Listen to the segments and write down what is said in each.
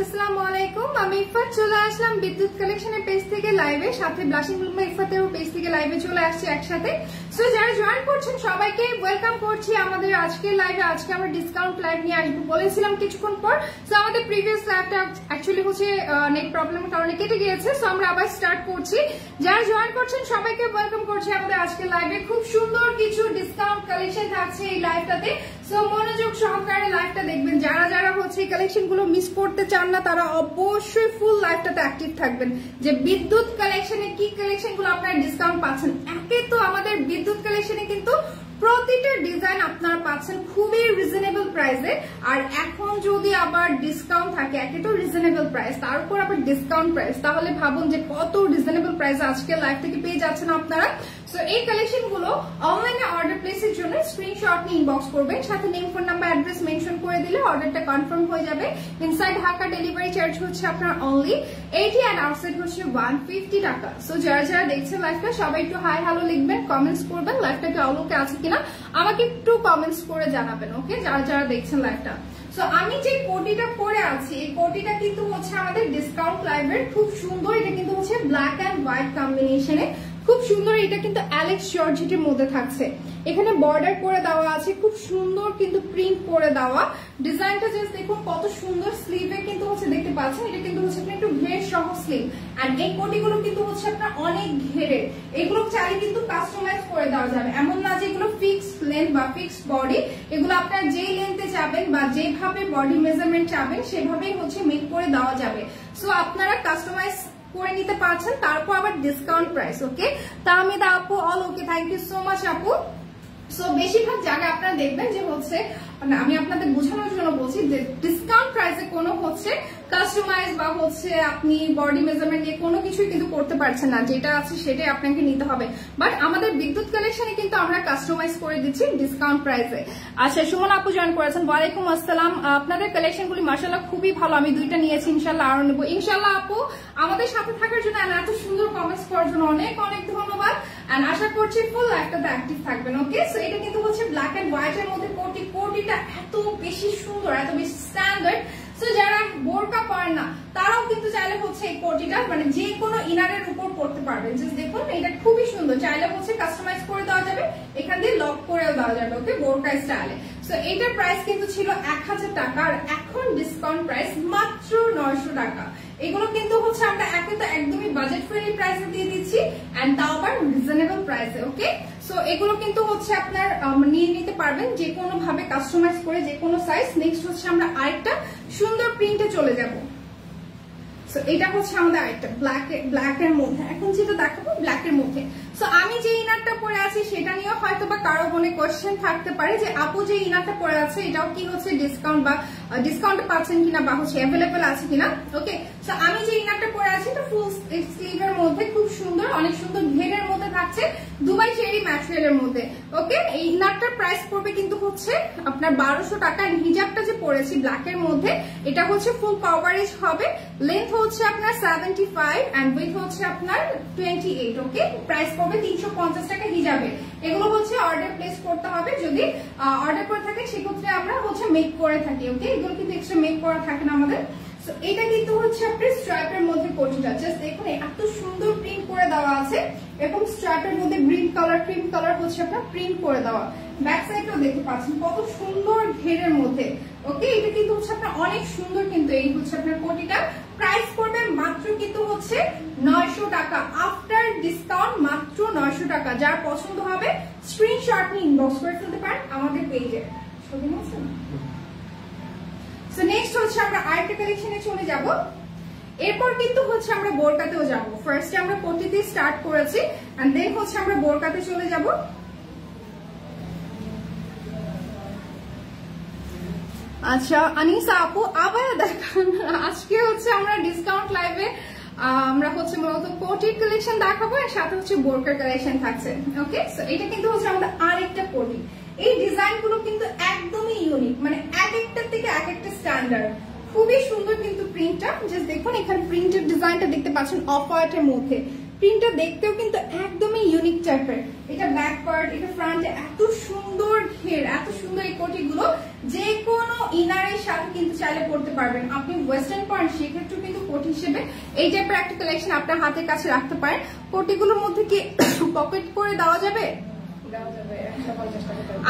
আসসালামু আলাইকুম। আমি ইফাত চলে আসলাম বিদ্যুৎ কালেকশনের পেজ থেকে লাইভে, সাথে ব্লাশিং ব্লুমা ইফাতেরও পেজ থেকে লাইভে চলে আসছে একসাথে। সো যারা জয়েন করছেন সবাইকে ওয়েলকাম করছি আমাদের আজকের লাইভে। আজকে আমরা ডিসকাউন্ট লাইভ নিয়ে আসবো বলেছিলাম কিছুক্ষণ পর। সো আমাদের প্রিভিয়াস লাইভটা অ্যাকচুয়ালি হচ্ছে নেট প্রবলেমের কারণে কেটে গিয়েছে। সো আমরা আবার স্টার্ট করছি। যারা জয়েন করছেন সবাইকে ওয়েলকাম করছি আমাদের আজকের লাইভে। খুব সুন্দর কিছু ডিসকাউন্ট কালেকশন থাকছে এই লাইভটাতে। সো মনোযোগ সহকারে লাইভটা দেখবেন। যারা যারা হচ্ছে এই কালেকশন গুলো মিস করতে চান না তারা অবশ্যই ফুল লাইভটাতে অ্যাক্টিভ থাকবেন, যে বিদ্যুৎ কালেকশনে কি কালেকশন গুলো আপনারা ডিসকাউন্ট পাচ্ছেন। একে তো আমাদের বিদ্যুৎ কালেকশনে কিন্তু প্রতিটা ডিজাইন আপনারা পাচ্ছেন খুবই রিজনেবল প্রাইসে। আর এখন যদি আবার ডিসকাউন্ট থাকে, একে তো রিজনেবল প্রাইস তার উপর আবার ডিসকাউন্ট প্রাইস, তাহলে ভাবুন যে কত রিজনেবল প্রাইস আজকে লাইভ থেকে পেয়ে যাচ্ছেন আপনারা। সো এই কালেকশন গুলো অনলাইনে অর্ডার প্লেসের জন্য স্ক্রিনশট নিয়ে ইনবক্স করবেন, সাথে name, phone number, address mention করে দিলে অর্ডারটা কনফার্ম হয়ে যাবে। ইনসাইড ঢাকা ডেলিভারি চার্জ হচ্ছে আপনার অনলি 80 এন্ড আউটসাইড হচ্ছে 150 টাকা। সো যারা যারা দেখছেন লাইভটা সবাই একটু হাই হ্যালো লিখবেন, কমেন্টস করবেন, লাইভটাকে আলোকে আছে কিনা আমাকে একটু কমেন্টস করে জানাবেন, ওকে, যারা যারা দেখছেন লাইভটা। সো আমি যে কোটিটা পরে আছি এই কোটিটা কিন্তু হচ্ছে আমাদের ডিসকাউন্ট লাইভের, খুব সুন্দর। এটা কিন্তু হচ্ছে ব্ল্যাক এন্ড হোয়াইট কম্বিনেশনে, খুব সুন্দর। এটা কিন্তু অ্যালেক্স জর্জেটের মধ্যে থাকছে, এখানে বর্ডার করে দেওয়া আছে, খুব সুন্দর কিন্তু প্রিন্ট করে দেওয়া। ডিজাইনটা জাস্ট দেখুন কত সুন্দর। স্লিভে কিন্তু হচ্ছে দেখতে পাচ্ছেন এটা কিন্তু হচ্ছে আপনার একটু ঘের সহ স্লিভ। এন্ড এই কোটিগুলো কিন্তু হচ্ছে আপনার অনেক ঘেরের, এগুলো চাইলে কিন্তু কাস্টমাইজ করে দেওয়া যাবে। এমন না যে এগুলো ফিক্সড লেন্থ বা ফিক্সড বডি, এগুলো আপনারা যেই লেন্থে চাবেন বা যেভাবে বডি মেজারমেন্ট চাবেন সেভাবেই হচ্ছে মেক করে দেওয়া যাবে। সো আপনারা কাস্টমাইজ করে নিতে পারছেন, তারপর আবার ডিসকাউন্ট প্রাইস। ওকে, তাহমিদা আপু all okay, thank you so much আপু। সো বেশিরভাগ জায়গায় আপনারা দেখবেন যে হচ্ছে, আমি আপনাদের বোঝানোর জন্য বলছি যে ডিসকাউন্ট প্রাইসে কোনো হচ্ছে কাস্টমাইজ বা হচ্ছে আপনি বডি মেজারমেন্ট দিয়ে কোনো কিছুই কিন্তু করতে পারছেন না, যেটা আছে সেটাই আপনাকে নিতে হবে। বাট আমাদের বিদ্যুৎ কালেকশনে কিন্তু আমরা কাস্টমাইজ করে দিচ্ছি ডিসকাউন্ট প্রাইসে। আচ্ছা, সুমন আপু জয়েন করেছেন, ওয়ালাইকুম আসসালাম। আপনাদের কালেকশনগুলি মাশাআল্লাহ খুবই ভালো, আমি দুইটা নিয়েছি, ইনশাআল্লাহ আরো নেবো ইনশাআল্লাহ। আপু আমাদের সাথে থাকার জন্য এত সুন্দর কমেন্টস করার জন্য অনেক অনেক ধন্যবাদ। এন্ড আশা করছি ফুল লাইভটাতে অ্যাক্টিভ থাকবেন। ওকে, সো এটা কিন্তু হচ্ছে ব্ল্যাক এন্ড হোয়াইট এর মধ্যে কোটি, কোটিটা এত বেশি সুন্দর, এত বেশি স্ট্যান্ডার্ড। সো যারা বোরকা পরেন না তারাও কিন্তু চাইলে হচ্ছে এই কোটিটা মানে যে কোনো ইনারের উপর পড়তে পারবেন। জাস্ট দেখুন এটা খুবই সুন্দর, চাইলে হচ্ছে কাস্টমাইজ করে দেওয়া যাবে, এখান দিয়ে লক করেও দেওয়া যাবে। ওকে, বোরকা স্টাইলে। সো এটার প্রাইস কিন্তু ছিল 1000 টাকা, আর এখন ডিসকাউন্ট প্রাইস মাত্র 900 টাকা। এগুলো কিন্তু হচ্ছে আমরা একদমই বাজেট ফ্রেন্ডলি প্রাইসে দিয়ে দিচ্ছি, এন্ড তাও আবার রিজনেবল প্রাইসে। ওকে, সো এগুলো কিন্তু হচ্ছে আপনার নিয়ে নিতে পারবেন যে কোনো ভাবে কাস্টমাইজ করে, যে কোনো সাইজ। নেক্সট হচ্ছে আমরা আরেকটা সুন্দর প্রিন্টে চলে যাব। সো এটা হচ্ছে আমাদের আরেকটা ব্ল্যাক এর মধ্যে, এখন যেটা দেখাবো ব্ল্যাক এর মধ্যে। সো আমি যে ইনারটা পরে আছি সেটা নিয়েও হয়তো বা কারো মনে কোয়েশ্চেন থাকতে পারে যে আপু যে ইনারটা পরে আছে এটাও কি হচ্ছে ডিসকাউন্ট বা ডিসকাউন্ট পাচ্ছেন কিনা বা হচ্ছে অ্যাভেলেবল আছে কিনা। ওকে, সো আমি যে ইনারটা পরে আছি এটা ফুল স্লিভের মধ্যে, খুব সুন্দর, অনেক সুন্দর ঘেরের মধ্যে থাকছে, দুবাই চেরি ম্যাটেরিয়ালের মধ্যে। ওকে, এই ইনারটার প্রাইস পড়বে কিন্তু হচ্ছে আপনার 1200 টাকা। হিজাবটা যে পরেছি ব্ল্যাক এর মধ্যে এটা হচ্ছে ফুল কভারেজ হবে, লেন্থ হচ্ছে আপনার 75 এন্ড উইথ হচ্ছে আপনার 28। ওকে, প্রাইস পড়বে 350 টাকা হিজাবে। এগুলো হচ্ছে অর্ডার প্লেস করতে হবে, যদি অর্ডার করে থাকে সেক্ষেত্রে আমরা হচ্ছে মেক করে থাকি। ওকে, এগুলো কিন্তু এক্সট্রা মেক করা থাকে না আমাদের। সো এটা কিন্তু হচ্ছে আপনার স্ট্রাইপের মধ্যে কোটিটা, জাস্ট দেখুন এত সুন্দর প্রিন্ট করে দেওয়া আছে, এবং স্ট্রাইপের মধ্যে গ্রিন কালার, ক্রিম কালার হচ্ছে আপনার প্রিন্ট করে দেওয়া। ব্যাক সাইডটাও দেখতে পাচ্ছেন কত সুন্দর ঘেরের মধ্যে। ওকে, এটা কিন্তু হচ্ছে আপনার অনেক সুন্দর, কিন্তু এই হচ্ছে আপনার কোটিটা। প্রাইস পড়বে মাত্র কিন্তু হচ্ছে 900 টাকা, আফটার ডিসকাউন্ট মাত্র 900 টাকা। যার পছন্দ হবে স্ক্রিনশট নিয়ে ইনবক্স করে ফেলতে পারেন আমাদের পেজে। সো নেক্সট হচ্ছে আমরা আরেকটা কালেকশনে চলে যাব, এরপর কিন্তু হচ্ছে আমরা বোরকাতেও যাব। ফার্স্টে আমরা কোটি দিয়ে স্টার্ট করেছি, এন্ড দেন হচ্ছে আমরা বোরকাতে চলে যাব। আচ্ছা আনিসা আপু আবার দেখান, আজকে হচ্ছে আমরা ডিসকাউন্ট লাইভে আমরা হচ্ছে মূলত কোটির কালেকশন দেখাবো, এর সাথে হচ্ছে বোরকার কালেকশন থাকছে। ওকে, সো এটা কিন্তু হচ্ছে আমাদের আরেকটা কোটি। এই ডিজাইন গুলো কিন্তু একদমই ইউনিক, মানে এক একটার থেকে এক একটা স্ট্যান্ডার্ড, খুবই সুন্দর কিন্তু প্রিন্টটা। জাস্ট দেখুন এখানে প্রিন্টের ডিজাইনটা দেখতে পাচ্ছেন অফ হোয়াইটের মধ্যে, প্রিন্টটা দেখতেও কিন্তু একদমই ইউনিক টাইপের, এটা ব্যাক পার্ট, এটা ফ্রন্টে, এত সুন্দর ঘের, এত সুন্দর এই কোটিগুলো যে কোনো ইনারের সাথে কিন্তু চাইলে পড়তে পারবেন। আপনি ওয়েস্টার্ন পরেন সেক্ষেত্রে কিন্তু কোট হিসেবে এই টাইপের একটা কালেকশন আপনার হাতের কাছে রাখতে পারেন। কোটিগুলোর মধ্যে কি পকেট করে দেওয়া যাবে?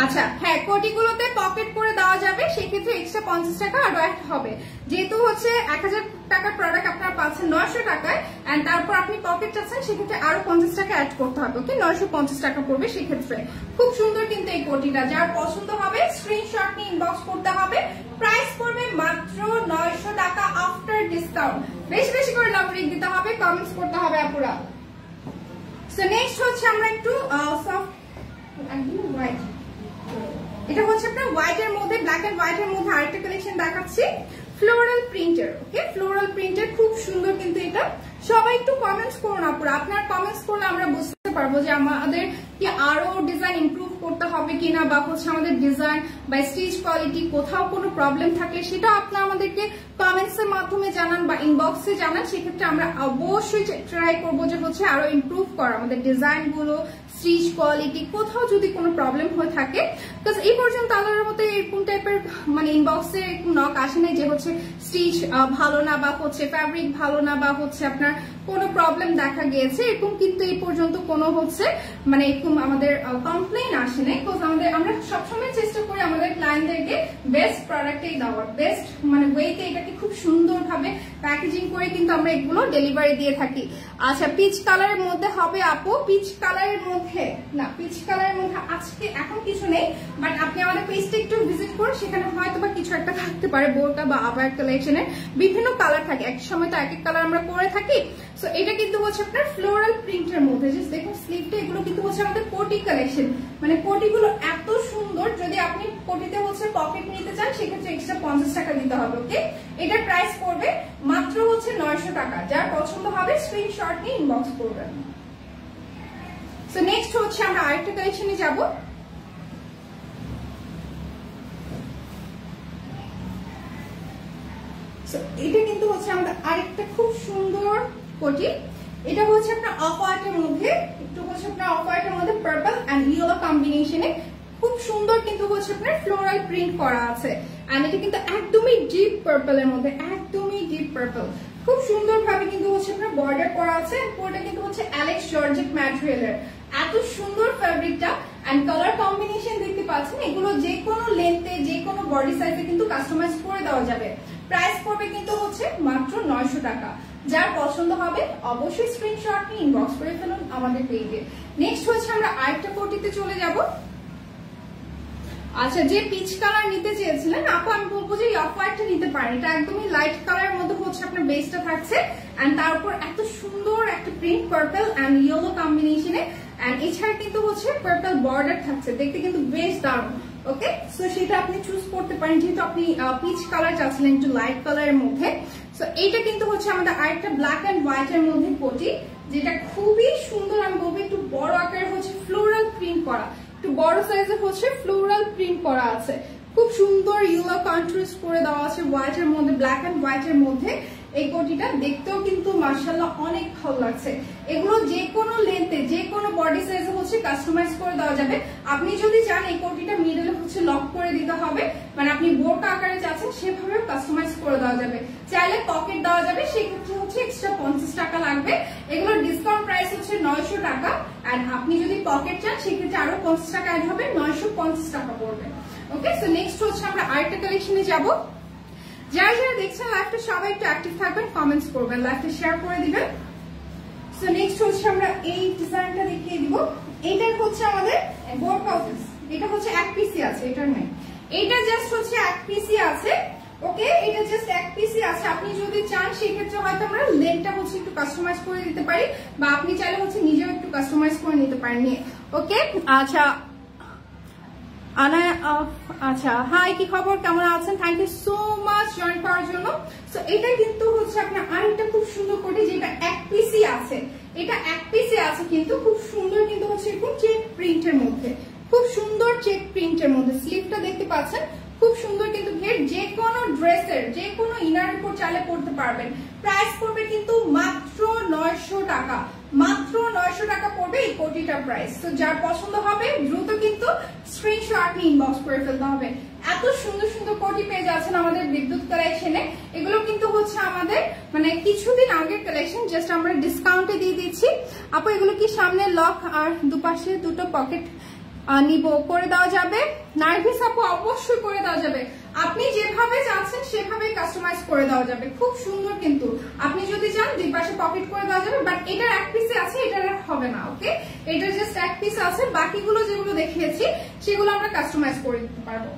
আচ্ছা হ্যাঁ, কোটিগুলোতে পকেট করে দেওয়া যাবে, সেক্ষেত্রে এক্সট্রা 50 টাকা আরো অ্যাড হবে। যেহেতু হচ্ছে 1000 টাকার প্রোডাক্ট আপনারা পাচ্ছেন 900 টাকায়, এন্ড তারপর আপনি পকেট চাচ্ছেন সেক্ষেত্রে আরো 50 টাকা অ্যাড করতে হবে। ওকে, 950 টাকা পড়বে সেক্ষেত্রে। খুব সুন্দর কিন্তু এই কোটিটা, যার পছন্দ হবে স্ক্রিনশট নিয়ে ইনবক্স করতে হবে। প্রাইস পড়বে মাত্র 900 টাকা আফটার ডিসকাউন্ট। বেশি বেশি করে লাভ রেট দিতে হবে, কমেন্টস করতে হবে আপুরা। সো নেক্সট হচ্ছে আমরা একটু সফট হোয়াইট, এটা হচ্ছে আপনার হোয়াইট এর মধ্যে, ব্ল্যাক এন্ড হোয়াইট এর মধ্যে আরেকটা কালেকশন দেখাচ্ছি, ফ্লোরাল প্রিন্টের। ওকে, ফ্লোরাল প্রিন্টের খুব সুন্দর কিন্তু এটা। সবাই একটু কমেন্টস করুন আপুরা, আপনার কমেন্টস করলে আমরা বুঝতে পারবো যে আমাদের কি আরো ডিজাইন ইমপ্রুভ করতে হবে কিনা, বা হচ্ছে আমাদের ডিজাইন বা স্টিচ কোয়ালিটি কোথাও কোনো প্রবলেম থাকলে সেটা আপনারা আমাদেরকে কমেন্টস এর মাধ্যমে জানান বা ইনবক্সে জানান। সেক্ষেত্রে আমরা অবশ্যই ট্রাই করবো যে হচ্ছে আরো ইমপ্রুভ করা আমাদের ডিজাইন গুলো, স্টিচ কোয়ালিটি, কোথাও যদি কোনো প্রবলেম হয়ে থাকে। বিকজ এই পর্যন্ত আল্লাহর মতো এরকম টাইপের মানে ইনবক্সে নক আসে নাই যে হচ্ছে স্টিচ ভালো না, বা হচ্ছে ফ্যাব্রিক ভালো না, বা হচ্ছে আপনার কোনো প্রবলেম দেখা গিয়েছে, এরকম কিন্তু এই পর্যন্ত কোনো হচ্ছে মানে এরকম আমাদের কমপ্লেইন আসে নাই। আমরা সবসময় চেষ্টা করি আমাদের ক্লায়েন্টদেরকে বেস্ট প্রোডাক্টই দেওয়ার, বেস্ট মানে ওয়েতে এটাকে খুব সুন্দরভাবে প্যাকেজিং করে কিন্তু আমরা এগুলো ডেলিভারি দিয়ে থাকি। আচ্ছা, পিচ কালারের মধ্যে হবে আপু, পিচ কালারের মধ্যে না, পিচ কালারের মধ্যে আজকে এখন কিছু নেই, বাট আপনি আমাদের পেজটা একটু ভিজিট করুন, সেখানে হয়তো বা কিছু একটা থাকতে পারে। বোরকা বা আবার কালেকশনের বিভিন্ন কালার থাকে, এক সময় তো এক এক কালার আমরা করে থাকি। সো এটা কিন্তু হচ্ছে আপনার ফ্লোরাল প্রিন্টের মধ্যে, জাস্ট দেখুন স্লিভটা, এগুলো কিন্তু হচ্ছে আমাদের কোটি কালেকশন, মানে কোটিগুলো এত সুন্দর। যদি আপনি কোটিতে হচ্ছে পকেট নিতে চান সেক্ষেত্রে এক্সট্রা 50 টাকা দিতে হবে। ওকে, এটার প্রাইস পড়বে মাত্র হচ্ছে 900 টাকা। যার পছন্দ হবে স্ক্রিনশট নিয়ে ইনবক্স করবেন। সো নেক্সট হচ্ছে আমরা আরেকটা কালেকশনে যাব। এটা কিন্তু হচ্ছে আমাদের আরেকটা খুব সুন্দর কোটি, এটা হচ্ছে আপনার অফ হোয়াইটের মধ্যে, একটু হচ্ছে আপনার অফ হোয়াইটের মধ্যে পার্পল এন্ড ইয়েলো কম্বিনেশনে খুব সুন্দর কিন্তু হচ্ছে আপনার ফ্লোরাল প্রিন্ট করা আছে। এন্ড এটা কিন্তু একদমই ডিপ পার্পল এর মধ্যে, একদমই ডিপ পার্পল, খুব সুন্দর ভাবে কিন্তু হচ্ছে আপনার বর্ডার করা আছে। পুরোটা কিন্তু হচ্ছে অ্যালেক্স জর্জেট ম্যাটেরিয়ালের, এত সুন্দর ফ্যাব্রিকটা এন্ড কালার কম্বিনেশন দেখতে পাচ্ছেন। এগুলো যে কোনো লেন্থে, যে কোনো বডি সাইজে কিন্তু কাস্টমাইজ করে দেওয়া যাবে। প্রাইস পড়বে কিন্তু হচ্ছে মাত্র 900 টাকা। যার পছন্দ হবে অবশ্যই স্ক্রিনশট নিয়ে ইনবক্স করে ফেলুন আমাদের পেজে। নেক্সট হচ্ছে আমরা আরেকটা কোটিতে চলে যাব। আচ্ছা, যে পিচ কালার নিতে চেয়েছিলেন আপু, আমি বলবো যে অফ হোয়াইটটা নিতে পারেন। এটা একদমই লাইট কালারের মধ্যে হচ্ছে আপনার বেসটা থাকছে, এন্ড তার উপর এত সুন্দর একটা প্রিন্ট পার্পল এন্ড ইয়েলো কম্বিনেশনে, এন্ড এছাড়া কিন্তু হচ্ছে পার্পল বর্ডার থাকছে, দেখতে কিন্তু বেশ দারুণ। ওকে, সো সেটা আপনি চুজ করতে পারেন, যেহেতু আপনি পিচ কালার চাচ্ছিলেন একটু লাইট কালারের মধ্যে। সো এইটা কিন্তু হচ্ছে আমাদের আরেকটা ব্ল্যাক এন্ড হোয়াইট এর মধ্যে কোটি, যেটা খুবই সুন্দর। আমি বলবো একটু বড় আকারের হচ্ছে ফ্লোরাল প্রিন্ট করা, একটু বড় সাইজের হচ্ছে ফ্লোরাল প্রিন্ট করা আছে, খুব সুন্দর ইয়েলো কন্ট্রাস্ট করে দেওয়া আছে হোয়াইট এর মধ্যে, ব্ল্যাক এন্ড হোয়াইট এর মধ্যে। এই কোটিটা দেখতেও কিন্তু মাশাআল্লাহ অনেক ভালো লাগছে। এগুলো যে কোনো লেন্থে, যে কোনো বডি সাইজে হচ্ছে কাস্টমাইজ করে দেওয়া যাবে। আপনি যদি চান এই কোটিটা মিডলে হচ্ছে লক করে দিতে হবে, মানে আপনি বোরকা আকারে চাচ্ছেন সেভাবে কাস্টমাইজ করে দেওয়া যাবে। চাইলে পকেট দেওয়া যাবে, সেক্ষেত্রে হচ্ছে এক্সট্রা 50 টাকা লাগবে। এগুলোর ডিসকাউন্ট প্রাইস হচ্ছে 900 টাকা, আর আপনি যদি পকেট চান সেক্ষেত্রে আরো 50 টাকা অ্যাড হবে, 950 টাকা পড়বে। ওকে, সো নেক্সট হচ্ছে আমরা আরেকটা কালেকশনে যাব। যারা যারা দেখছেন লাইভটা সবাই একটু অ্যাক্টিভ থাকবেন, কমেন্টস করবেন, লাইভটা শেয়ার করে দিবেন। সো নেক্সট হচ্ছে আমরা এই ডিজাইনটা দেখিয়ে দিব। এইটার হচ্ছে আমাদের বোরকা অফিস, এটা হচ্ছে এক পিসি আছে, এটার নাই, এটা জাস্ট হচ্ছে এক পিসি আছে। ওকে, এটা জাস্ট এক পিসি আছে। আপনি যদি চান সেক্ষেত্রে হয়তো আমরা লেন্থটা হচ্ছে একটু কাস্টমাইজ করে দিতে পারি, বা আপনি চাইলে হচ্ছে নিজেও একটু কাস্টমাইজ করে নিতে পারেন নিয়ে। ওকে, আচ্ছা আচ্ছা, হাই, কি খবর, কেমন আছেন? Thank you so much join করার জন্য। সো এটা কিন্তু হচ্ছে আপনার আরেকটা খুব সুন্দর কোটি, যেটা এক পিসি আছে, এটা এক পিসি আছে কিন্তু খুব সুন্দর কিন্তু হচ্ছে এরকম চেক প্রিন্টের মধ্যে, খুব সুন্দর চেক প্রিন্টের মধ্যে। স্লিভটা দেখতে পাচ্ছেন, খুব সুন্দর কিন্তু ঘের, যে কোনো ড্রেসের যে কোনো ইনার উপর চালে পড়তে পারবেন। প্রাইস পড়বে কিন্তু মাত্র 900 টাকা। মাত্র 900 টাকা পড়বে এই কোটিটার প্রাইস। তো যার পছন্দ হবে দ্রুত কিন্তু স্ক্রিনশট নিয়ে ইনবক্স করে ফেলতে হবে। এত সুন্দর সুন্দর কোটি পেয়ে যাচ্ছেন আমাদের বিদ্যুৎ কালেকশনে। এগুলো কিন্তু হচ্ছে আমাদের মানে কিছুদিন আগের কালেকশন, জাস্ট আমরা ডিসকাউন্টে দিয়ে দিচ্ছি। আপু এগুলো কি সামনে লক আর দুপাশে দুটো পকেট নিব করে দেওয়া যাবে? নার্গিস আপু অবশ্যই করে দেওয়া যাবে, আপনি যেভাবে চাচ্ছেন সেভাবে কাস্টমাইজ করে দেওয়া যাবে। খুব সুন্দর, কিন্তু আপনি যদি চান দুই পাশে পকেট করে দেওয়া যাবে, বাট এটার এক পিসে আছে, এটার হবে না। ওকে, এটা জাস্ট এক পিস আছে, বাকিগুলো যেগুলো দেখিয়েছি সেগুলো আমরা কাস্টমাইজ করে দিতে পারবো।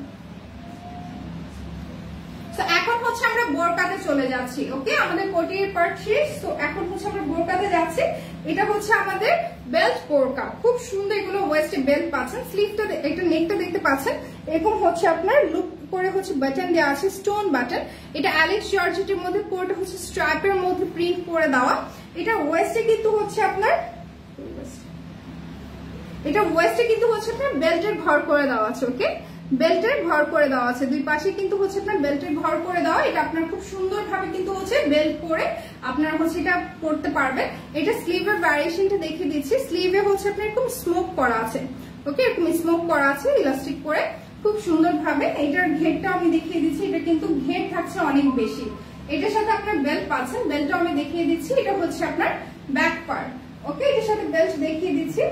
তো এখন হচ্ছে আমরা বোরকাতে চলে যাচ্ছি। ওকে, আমাদের কোটির পার্ট শেষ, তো এখন হচ্ছে আমরা বোরকাতে যাচ্ছি। এটা হচ্ছে আমাদের বেল্ট বোরকা, খুব সুন্দর। এগুলো ওয়েস্টে বেল্ট পাচ্ছেন, স্লিভটা একটা নেকটা দেখতে পাচ্ছেন, এরকম হচ্ছে আপনার লুক করে হচ্ছে বাটন দেওয়া আছে, স্টোন বাটন। এটা অ্যালেক্স জর্জেটের মধ্যে, পুরোটা হচ্ছে স্ট্রাইপের মধ্যে প্রিন্ট করে দেওয়া। এটা ওয়েস্টে কিন্তু হচ্ছে আপনার বেল্টের ঘর করে দেওয়া আছে। ওকে, বেল্টের ঘর করে দেওয়া আছে, দুই পাশে কিন্তু হচ্ছে আপনার বেল্টের ঘর করে দেওয়া। এটা আপনার খুব সুন্দর ভাবে কিন্তু হচ্ছে বেল্ট করে আপনারা হচ্ছে এটা পড়তে পারবেন। এটা স্লিভের ভ্যারিয়েশনটা দেখিয়ে দিচ্ছি। স্লিভে হচ্ছে আপনার এরকম স্মোক করা আছে। ওকে, এরকম স্মোক করা আছে ইলাস্টিক করে, খুব সুন্দর ভাবে। এটার ঘেরটা আমি দেখিয়ে দিচ্ছি, এটা কিন্তু ঘের থাকছে অনেক বেশি। এটার সাথে আপনার বেল্ট পাচ্ছেন, বেল্টটা আমি দেখিয়ে দিচ্ছি। এটা হচ্ছে আপনার ব্যাক পার্ট। ওকে, এটার সাথে বেল্ট দেখিয়ে দিচ্ছি।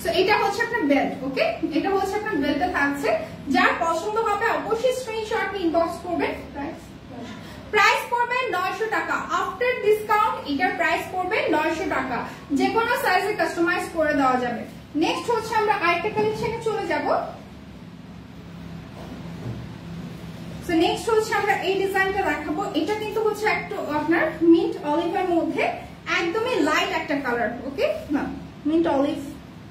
সো এটা হচ্ছে আপনার বেল্ট। ওকে, এটা হচ্ছে আপনার বেল্টটা থাকছে। যার পছন্দ হবে অবশ্যই স্ক্রিনশট নিয়ে ইনবক্স করবেন। প্রাইস পড়বে 900 টাকা আফটার ডিসকাউন্ট। এটার প্রাইস পড়বে 900 টাকা, যে কোনো সাইজে কাস্টমাইজ করে দেওয়া যাবে। নেক্সট হচ্ছে আমরা আরেকটা কালেকশনে চলে যাব। সো নেক্সট হচ্ছে আমরা এই ডিজাইনটা দেখাবো। এটা কিন্তু হচ্ছে একটু আপনার মিন্ট অলিভের মধ্যে, একদমই লাইট একটা কালার। ওকে, না মিন্ট অলিভ,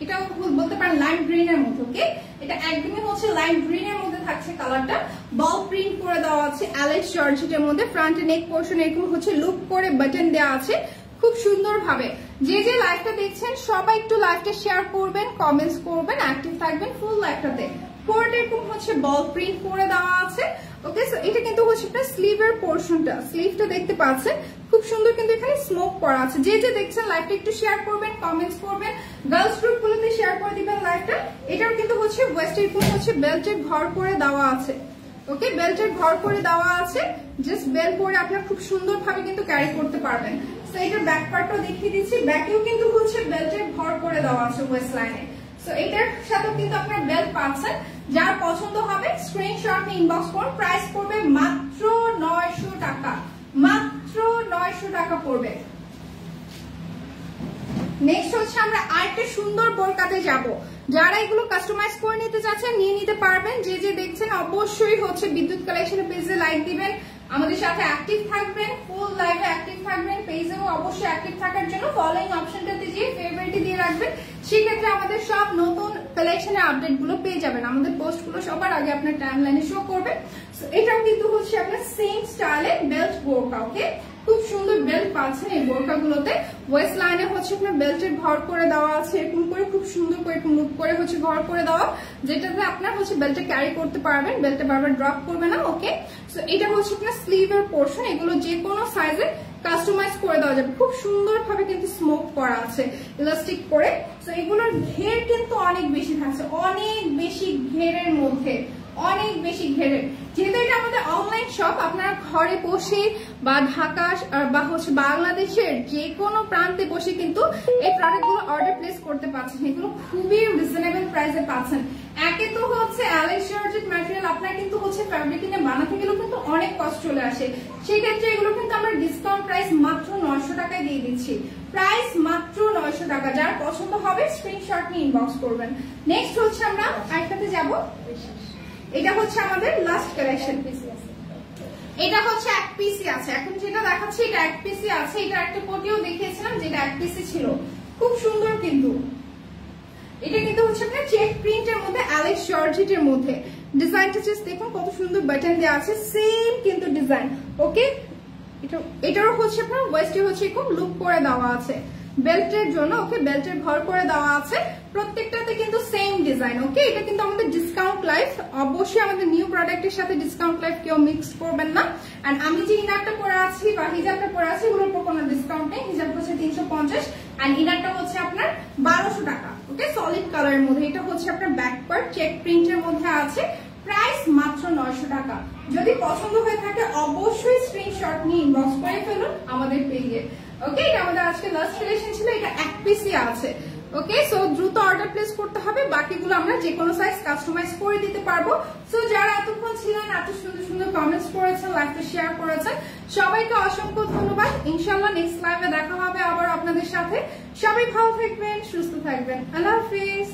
এটা বলতে পারেন লাইট গ্রিন এর মধ্যে। ওকে, এটা একদমই হচ্ছে লাইট গ্রিন এর মধ্যে থাকছে কালারটা। বল প্রিন্ট করে দেওয়া আছে অ্যালেক্স জর্জেটের মধ্যে। ফ্রন্টে নেক পোর্শন এরকম হচ্ছে লুক করে বাটন দেওয়া আছে খুব সুন্দর ভাবে। যে যে লাইভটা দেখছেন সবাই একটু লাইভটা শেয়ার করবেন, কমেন্টস করবেন, অ্যাক্টিভ থাকবেন ফুল লাইভটাতে। পুরোটা এরকম হচ্ছে বল প্রিন্ট করে দেওয়া আছে। ওকে, সো এটা কিন্তু হচ্ছে আপনার স্লিভের পোর্শনটা, স্লিভটা দেখতে পাচ্ছেন খুব সুন্দর, কিন্তু এখানে স্মোক করা আছে। যে যে দেখছেন লাইভটা একটু শেয়ার করবেন, কমেন্টস করবেন, গার্লস গ্রুপ গুলোতে শেয়ার করে দিবেন লাইভটা। এটাও কিন্তু হচ্ছে ওয়েস্ট এরকম হচ্ছে বেল্টের ঘর করে দেওয়া আছে। ওকে, বেল্টের ঘর করে দেওয়া আছে, জাস্ট বেল্ট পরে আপনারা খুব সুন্দর ভাবে কিন্তু ক্যারি করতে পারবেন। সো এটার ব্যাক পার্টটাও দেখিয়ে দিচ্ছি, ব্যাকেও কিন্তু হচ্ছে বেল্টের ঘর করে দেওয়া আছে ওয়েস্ট লাইনে। সো এটার সাথে কিন্তু আপনার বেল্ট পাচ্ছেন। যার পছন্দ হবে স্ক্রিনশট নিয়ে ইনবক্স করুন। প্রাইস পড়বে মাত্র 900 টাকা, মাত্র 900 টাকা পড়বে। নেক্সট হচ্ছে আমরা আরেকটা সুন্দর বোরকাতে যাব। যারা এগুলো কাস্টমাইজ করে নিতে চাচ্ছেন নিয়ে নিতে পারবেন। যে যে দেখছেন অবশ্যই হচ্ছে বিদ্যুৎ কালেকশনের পেজে লাইক দিবেন, আমাদের সাথে অ্যাক্টিভ থাকবেন, ফুল লাইভে অ্যাক্টিভ থাকবেন। পেজেও অবশ্যই অ্যাক্টিভ থাকার জন্য ফলোইং অপশনটাতে গিয়ে ফেভারিট দিয়ে রাখবেন। সেক্ষেত্রে আমাদের সব নতুন কালেকশনের আপডেট গুলো পেয়ে যাবেন, আমাদের পোস্ট গুলো সবার আগে আপনার টাইম লাইনে শো করবে। এটাও কিন্তু হচ্ছে আপনার সেম স্টাইলে বেল্ট বোরকা। ওকে, খুব সুন্দর বেল্ট পাচ্ছেন এই বোরকা গুলোতে। ওয়েস্ট লাইনে হচ্ছে আপনার বেল্টের ঘর করে দেওয়া আছে, এরকম করে খুব সুন্দর করে এরকম লুক করে হচ্ছে ঘর করে দেওয়া, যেটাতে আপনার হচ্ছে বেল্টে ক্যারি করতে পারবেন, বেল্টে বারবার ড্রপ করবে না। ওকে, সো এটা হচ্ছে আপনার স্লিভের পোর্শন। এগুলো যে কোনো সাইজে কাস্টমাইজ করে দেওয়া যাবে, খুব সুন্দর ভাবে কিন্তু স্মোক করা আছে ইলাস্টিক করে। সো এগুলোর ঘের কিন্তু অনেক বেশি থাকছে, অনেক বেশি ঘেরের মধ্যে, অনেক বেশি ঘেরের। যেহেতু এটা আমাদের অনলাইন শপ, আপনারা ঘরে বসে বা ঢাকা বা হচ্ছে বাংলাদেশের যে কোনো প্রান্তে বসে কিন্তু এই প্রোডাক্টগুলো অর্ডার প্লেস করতে পারছেন। এগুলো খুবই রিজনেবল প্রাইসে পাচ্ছেন। একে তো হচ্ছে অ্যালেক্স জর্জেট ম্যাটেরিয়াল, আপনার কিন্তু হচ্ছে ফ্যাব্রিক কিনে বানাতে গেলেও কিন্তু অনেক কষ্ট চলে আসে। সেই ক্ষেত্রে এগুলো কিন্তু আমরা ডিসকাউন্ট প্রাইস মাত্র 900 টাকায় দিয়ে দিচ্ছি। প্রাইস মাত্র 900 টাকা। যার পছন্দ হবে স্ক্রিনশট নিয়ে ইনবক্স করবেন। নেক্সট হচ্ছে আমরা আরেকটাতে যাব। এটা হচ্ছে আমাদের লাস্ট কালেকশন। এটা হচ্ছে এক পিসি আছে, এখন যেটা দেখাচ্ছি এটা এক পিসি আছে। এটা একটা কোটিও দেখিয়েছিলাম যেটা এক পিসি ছিল, খুব সুন্দর। কিন্তু এটা কিন্তু হচ্ছে আপনার চেক প্রিন্টের মধ্যে, অ্যালেক্স জর্জেটের মধ্যে। ডিজাইনটা জাস্ট দেখুন কত সুন্দর বাটন দেওয়া আছে, সেম কিন্তু ডিজাইন। ওকে, এটারও হচ্ছে আপনার ওয়েস্টে হচ্ছে এরকম লুপ করে দেওয়া আছে বেল্টের জন্য। ওকে, বেল্টের ভর করে দেওয়া আছে, প্রত্যেকটাতে কিন্তু সেম ডিজাইন। ওকে, এটা কিন্তু আমাদের ডিসকাউন্ট লাইফ, অবশ্যই আমাদের নিউ প্রোডাক্টের সাথে ডিসকাউন্ট লাইফ কেউ মিক্স করবেন না। এন্ড আমি যে ইনারটা পরে আছি বা হিজাবটা পরে আছি এগুলোর উপর কোনো ডিসকাউন্ট নেই। হিজাব হচ্ছে 350 এন্ড ইনারটা হচ্ছে আপনার 1200 টাকা। ওকে, সলিড কালারের মধ্যে, এটা হচ্ছে আপনার ব্যাক পার্ট চেক প্রিন্টের মধ্যে আছে, প্রাইস মাত্র 900 টাকা। যদি পছন্দ হয়ে থাকে অবশ্যই স্ক্রিনশট নিয়ে ইনবক্স করে ফেলুন আমাদের পেজে। ওকে, এটা আমাদের আজকে লাস্ট কালেকশন ছিল, এটা এক পিসই আছে। ওকে, সো দ্রুত অর্ডার প্লেস করতে হবে, বাকিগুলো আমরা যে কোনো সাইজ কাস্টমাইজ করে দিতে পারবো। সো যারা এতক্ষণ ছিলেন, এত সুন্দর সুন্দর কমেন্টস করেছেন, লাইভটা শেয়ার করেছেন, সবাইকে অসংখ্য ধন্যবাদ। ইনশাআল্লাহ নেক্সট লাইভে দেখা হবে আবার আপনাদের সাথে। সবাই ভালো থাকবেন, সুস্থ থাকবেন। আল্লাহ হাফিজ।